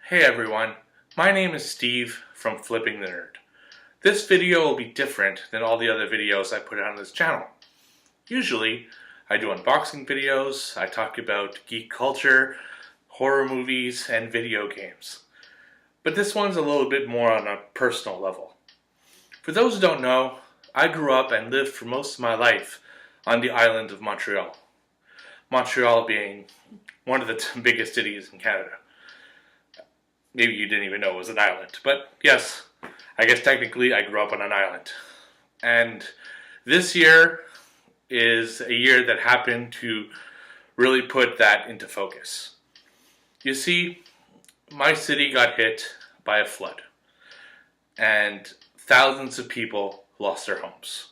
Hey everyone, my name is Steve from Flipping the Nerd. This video will be different than all the other videos I put out on this channel. Usually, I do unboxing videos, I talk about geek culture, horror movies, and video games. But this one's a little bit more on a personal level. For those who don't know, I grew up and lived for most of my life on the island of Montreal. Montreal being one of the biggest cities in Canada. Maybe you didn't even know it was an island. But yes, I guess technically I grew up on an island. And this year is a year that happened to really put that into focus. You see, my city got hit by a flood. And thousands of people lost their homes.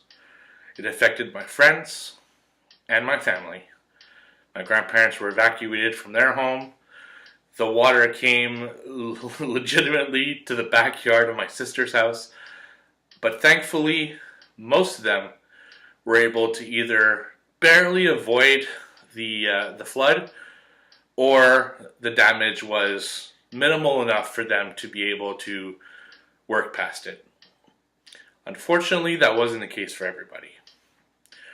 It affected my friends and my family. My grandparents were evacuated from their home. The water came legitimately to the backyard of my sister's house, but thankfully, most of them were able to either barely avoid the flood, or the damage was minimal enough for them to be able to work past it. Unfortunately, that wasn't the case for everybody.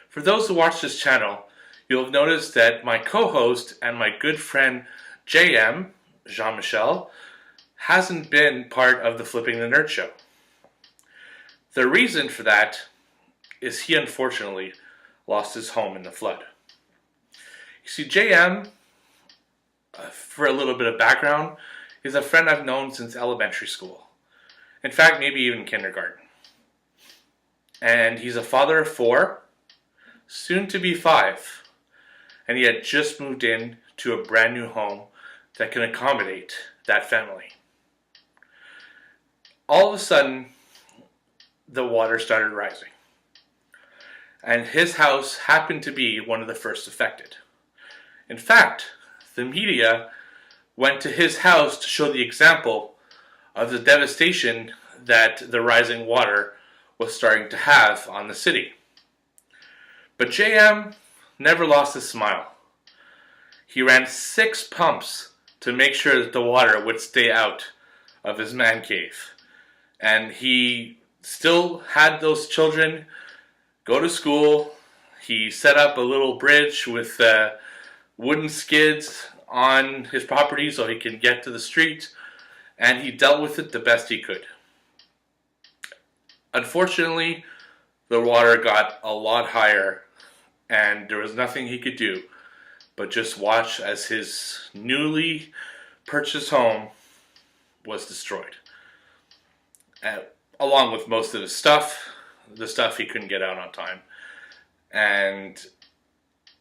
For those who watch this channel, you'll have noticed that my co-host and my good friend Jean-Michel, hasn't been part of the Flipping the Nerd show. The reason for that is he unfortunately lost his home in the flood. You see, JM, for a little bit of background, is a friend I've known since elementary school. In fact, maybe even kindergarten. And he's a father of 4, soon to be 5. And he had just moved in to a brand new home that can accommodate that family. All of a sudden, the water started rising. And his house happened to be one of the first affected. In fact, the media went to his house to show the example of the devastation that the rising water was starting to have on the city. But JM never lost his smile. He ran 6 pumps to make sure that the water would stay out of his man cave. And he still had those children go to school. He set up a little bridge with wooden skids on his property so he can get to the street. And he dealt with it the best he could. Unfortunately, the water got a lot higher and there was nothing he could do but just watch as his newly purchased home was destroyed. Along with most of his stuff, the stuff he couldn't get out on time. And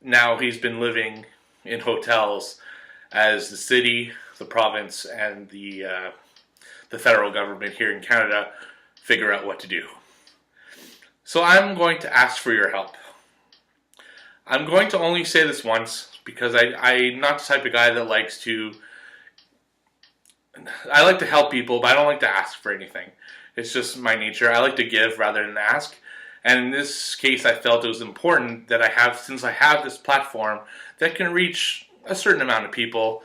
now he's been living in hotels as the city, the province, and the federal government here in Canada figure out what to do. So I'm going to ask for your help. I'm going to only say this once, because I'm not the type of guy that likes to... I like to help people, but I don't like to ask for anything. It's just my nature. I like to give rather than ask. And in this case, I felt it was important that since I have this platform that can reach a certain amount of people,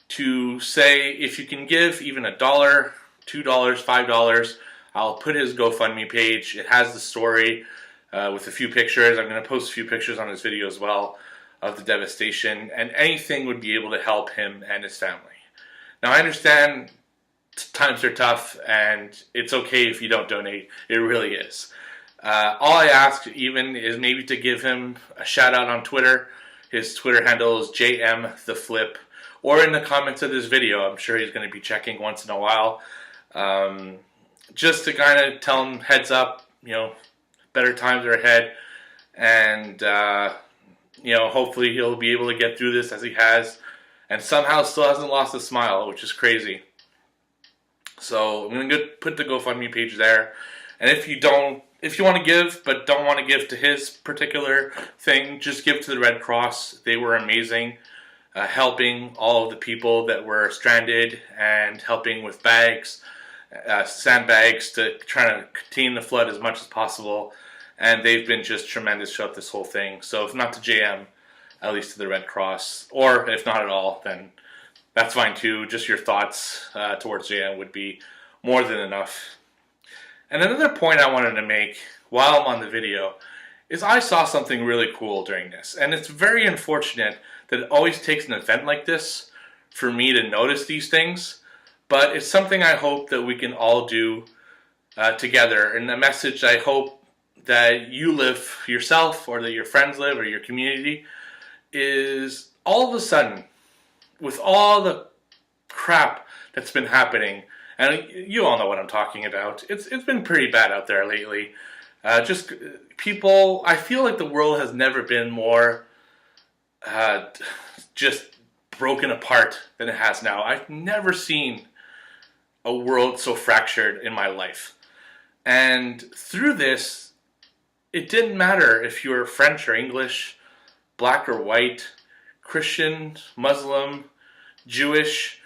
to say if you can give even $1, $2, $5, I'll put his GoFundMe page. It has the story with a few pictures. I'm going to post a few pictures on this video as well of the devastation, and anything would be able to help him and his family. Now, I understand times are tough, and it's okay if you don't donate. It really is. All I ask even is maybe to give him a shout out on Twitter. His Twitter handle is JMTheFlip, or in the comments of this video. I'm sure he's going to be checking once in a while. Just to kind of tell him, heads up, better times are ahead, and hopefully he'll be able to get through this as he has, and somehow still hasn't lost a smile, which is crazy. So I'm going to put the GoFundMe page there. And if you want to give but don't want to give to his particular thing, just give to the Red Cross. They were amazing, helping all of the people that were stranded and helping with bags, sandbags to try to contain the flood as much as possible. And they've been just tremendous throughout this whole thing. So if not to JM, at least to the Red Cross. Or if not at all, then that's fine too. Just your thoughts towards JM would be more than enough. And another point I wanted to make while I'm on the video is I saw something really cool during this. And it's very unfortunate that it always takes an event like this for me to notice these things. But it's something I hope that we can all do together. And a message I hope that you live yourself, or that your friends live, or your community, is all of a sudden, with all the crap that's been happening, and you all know what I'm talking about, it's been pretty bad out there lately. Just people, I feel like the world has never been more just broken apart than it has now. I've never seen a world so fractured in my life. And through this, it didn't matter if you were French or English, black or white, Christian, Muslim, Jewish.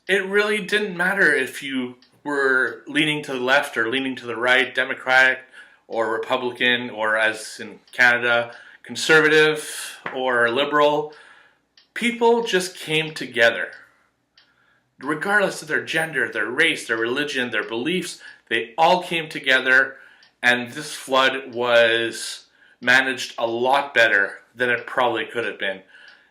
It really didn't matter if you were leaning to the left or leaning to the right, Democratic or Republican, or as in Canada, conservative or liberal. People just came together. Regardless of their gender, their race, their religion, their beliefs, they all came together, and this flood was managed a lot better than it probably could have been.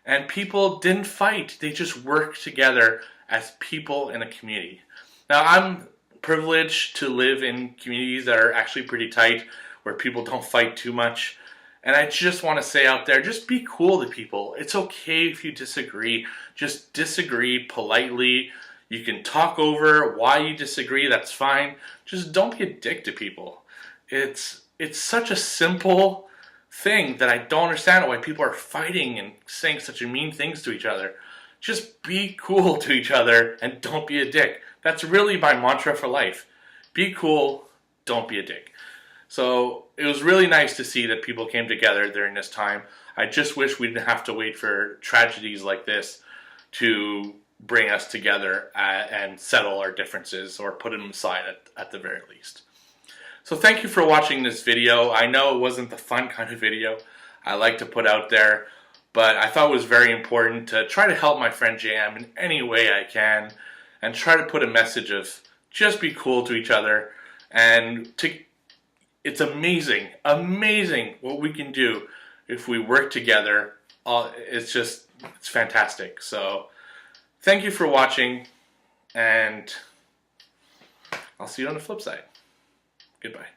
And people didn't fight. They just worked together as people in a community. Now, I'm privileged to live in communities that are actually pretty tight, where people don't fight too much. And I just want to say out there, just be cool to people. It's okay if you disagree. Just disagree politely. You can talk over why you disagree, that's fine. Just don't be a dick to people. It's such a simple thing that I don't understand why people are fighting and saying such mean things to each other. Just be cool to each other and don't be a dick. That's really my mantra for life. Be cool, don't be a dick. So it was really nice to see that people came together during this time. I just wish we didn't have to wait for tragedies like this to bring us together and settle our differences, or put them aside at the very least. So thank you for watching this video. I know it wasn't the fun kind of video I like to put out there, but I thought it was very important to try to help my friend JM in any way I can, and try to put a message of just be cool to each other. And it's amazing what we can do if we work together. It's fantastic. So thank you for watching, and I'll see you on the flip side. Goodbye.